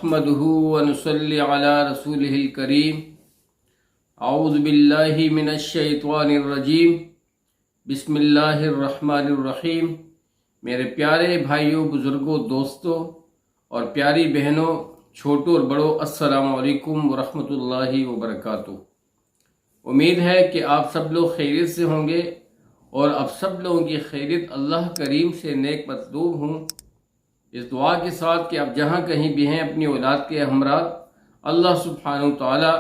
नहमदुहु व नुसल्ली अला रसूलिहिल करीम। औज़ु बिल्लाहि मिनश शैतानिर रजीम। बिस्मिल्लाहिर रहमानिर रहीम। मेरे प्यारे भाइयों, बुज़ुर्गों, दोस्तों और प्यारी बहनों, छोटों और बड़ों, अस्सलामु अलैकुम व रहमतुल्लाहि व बरकातुहू। उम्मीद है कि आप सब लोग खैरियत से होंगे और अब सब लोगों की खैरियत अल्लाह करीम से नेक मतलूब हूँ। इस दुआ के साथ कि आप जहाँ कहीं भी हैं अपनी औलाद के हमरा अल्लाह सुब्हानहू तआला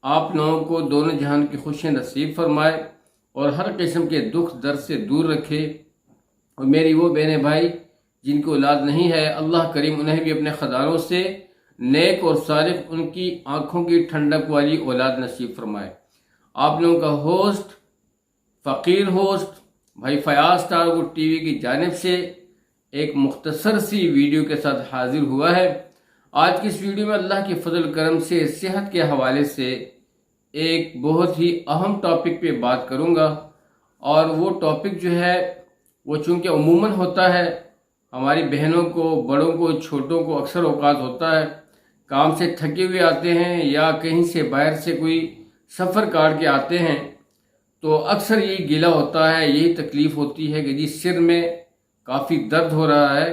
आप लोगों को दोनों जहान की खुशी नसीब फरमाए और हर किस्म के दुख दर्द से दूर रखे। और मेरी वो बहनें भाई जिनकी औलाद नहीं है, अल्लाह करीम उन्हें भी अपने ख़जानों से नेक और सारिफ उनकी आँखों की ठंडक वाली औलाद नसीब फरमाए। आप लोगों का होस्ट फ़कीर होस्ट भाई फयाज टारगुट टीवी की जानिब से एक मुख्तसर सी वीडियो के साथ हाजिर हुआ है। आज की इस वीडियो में अल्लाह के फजल करम से सेहत के हवाले से एक बहुत ही अहम टॉपिक पे बात करूंगा। और वो टॉपिक जो है वो चूँकि अमूमन होता है, हमारी बहनों को, बड़ों को, छोटों को अक्सर औकात होता है, काम से थके हुए आते हैं या कहीं से बाहर से कोई सफ़र काट के आते हैं, तो अक्सर यही गिला होता है, यही तकलीफ़ होती है कि जी सिर में काफ़ी दर्द हो रहा है,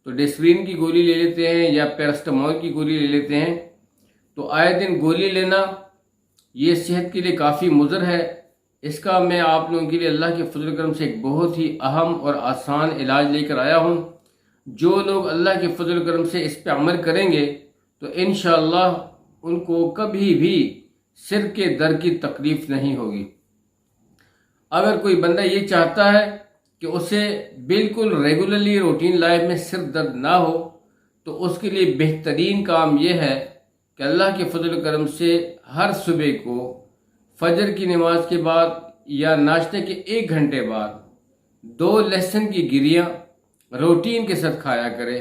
तो डेस्परीन की गोली ले लेते हैं या पैरास्टामोल की गोली ले लेते हैं। तो आए दिन गोली लेना ये सेहत के लिए काफ़ी मुज़र है। इसका मैं आप लोगों के लिए अल्लाह के फजल करम से एक बहुत ही अहम और आसान इलाज लेकर आया हूँ। जो लोग अल्लाह के फजल करम से इस पर अमल करेंगे तो इंशाअल्लाह उनको कभी भी सिर के दर्द की तकलीफ़ नहीं होगी। अगर कोई बंदा ये चाहता है कि उसे बिल्कुल रेगुलरली रूटीन लाइफ में सिर दर्द ना हो, तो उसके लिए बेहतरीन काम यह है कि अल्लाह के फजल करम से हर सुबह को फजर की नमाज के बाद या नाश्ते के 1 घंटे बाद 2 लहसुन की गिरियाँ रूटीन के साथ खाया करे।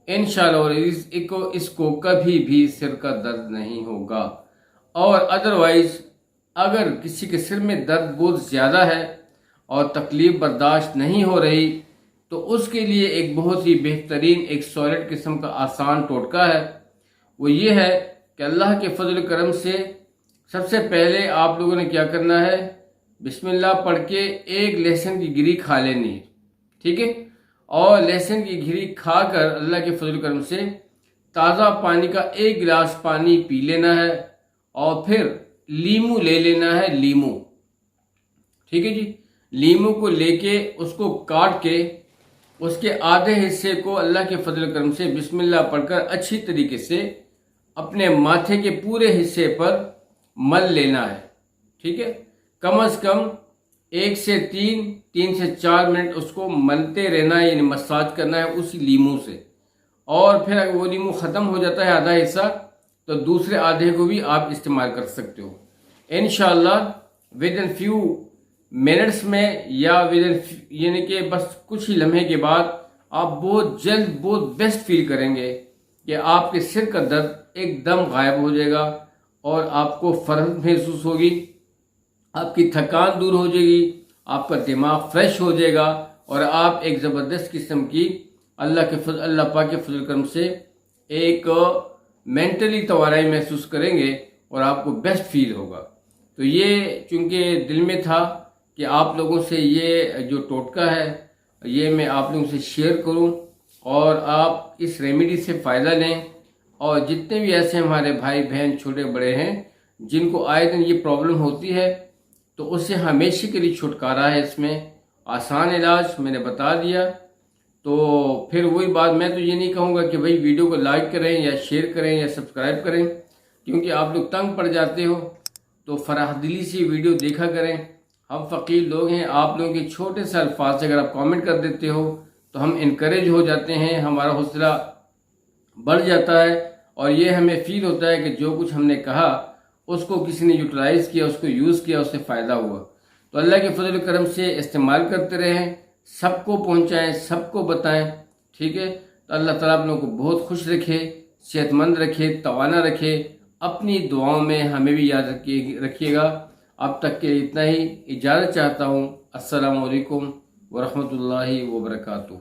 इंशाअल्लाह इसको कभी भी सिर का दर्द नहीं होगा। और अदरवाइज अगर किसी के सिर में दर्द बहुत ज़्यादा है और तकलीफ़ बर्दाश्त नहीं हो रही, तो उसके लिए एक बहुत ही बेहतरीन एक सॉलिड किस्म का आसान टोटका है। वो ये है कि अल्लाह के फजल करम से सबसे पहले आप लोगों ने क्या करना है, बिस्मिल्लाह पढ़ के 1 लहसुन की गिरी खा लेनी है, ठीक है। और लहसुन की गिरी खाकर अल्लाह के फजल करम से ताज़ा पानी का 1 गिलास पानी पी लेना है और फिर लीमू ले लेना है, लीमू, ठीक है जी। लीमू को लेके उसको काट के उसके आधे हिस्से को अल्लाह के फजल करम से बिस्मिल्लाह पढ़कर अच्छी तरीके से अपने माथे के पूरे हिस्से पर मल लेना है, ठीक है। कम से कम 1 से 3 से 4 मिनट उसको मलते रहना है, यानी मसाज करना है उसी लीमू से। और फिर अगर वो लीमू ख़त्म हो जाता है आधा हिस्सा, तो दूसरे आधे को भी आप इस्तेमाल कर सकते हो। इंशाअल्लाह विद इन फ्यू मिनट्स में या यानी कि बस कुछ ही लम्हे के बाद आप बहुत जल्द बहुत बेस्ट फील करेंगे कि आपके सिर का दर्द एकदम गायब हो जाएगा और आपको फ़र्क महसूस होगी, आपकी थकान दूर हो जाएगी, आपका दिमाग फ्रेश हो जाएगा और आप एक ज़बरदस्त किस्म की अल्लाह पाक के फजल करम से एक मेंटली तवानाई महसूस करेंगे और आपको बेस्ट फील होगा। तो ये चूँकि दिल में था कि आप लोगों से ये जो टोटका है ये मैं आप लोगों से शेयर करूं और आप इस रेमेडी से फ़ायदा लें। और जितने भी ऐसे हमारे भाई बहन छोटे बड़े हैं जिनको आए दिन ये प्रॉब्लम होती है, तो उससे हमेशा के लिए छुटकारा है। इसमें आसान इलाज मैंने बता दिया। तो फिर वही बात, मैं तो ये नहीं कहूँगा कि भाई वीडियो को लाइक करें या शेयर करें या सब्सक्राइब करें, क्योंकि आप लोग तंग पड़ जाते हो। तो फराहदिली से वीडियो देखा करें। हम फ़कीर लोग हैं, आप लोगों के छोटे से अल्फाज से अगर आप कमेंट कर देते हो तो हम इनकरेज हो जाते हैं, हमारा हौसला बढ़ जाता है और ये हमें फ़ील होता है कि जो कुछ हमने कहा उसको किसी ने यूटिलाइज़ किया, उसको यूज़ किया, उससे फ़ायदा हुआ। तो अल्लाह के फजल करम से इस्तेमाल करते रहें, सबको पहुँचाएँ, सबको बताएँ, ठीक है। तो अल्लाह ताला आप लोगों को बहुत खुश रखे, सेहतमंद रखे, तवाना रखे। अपनी दुआओं में हमें भी याद रखिएगा। अब तक के इतना ही, इजाज़त चाहता हूँ। अस्सलामु अलैकुम व रहमतुल्लाहि व बरकातुहू।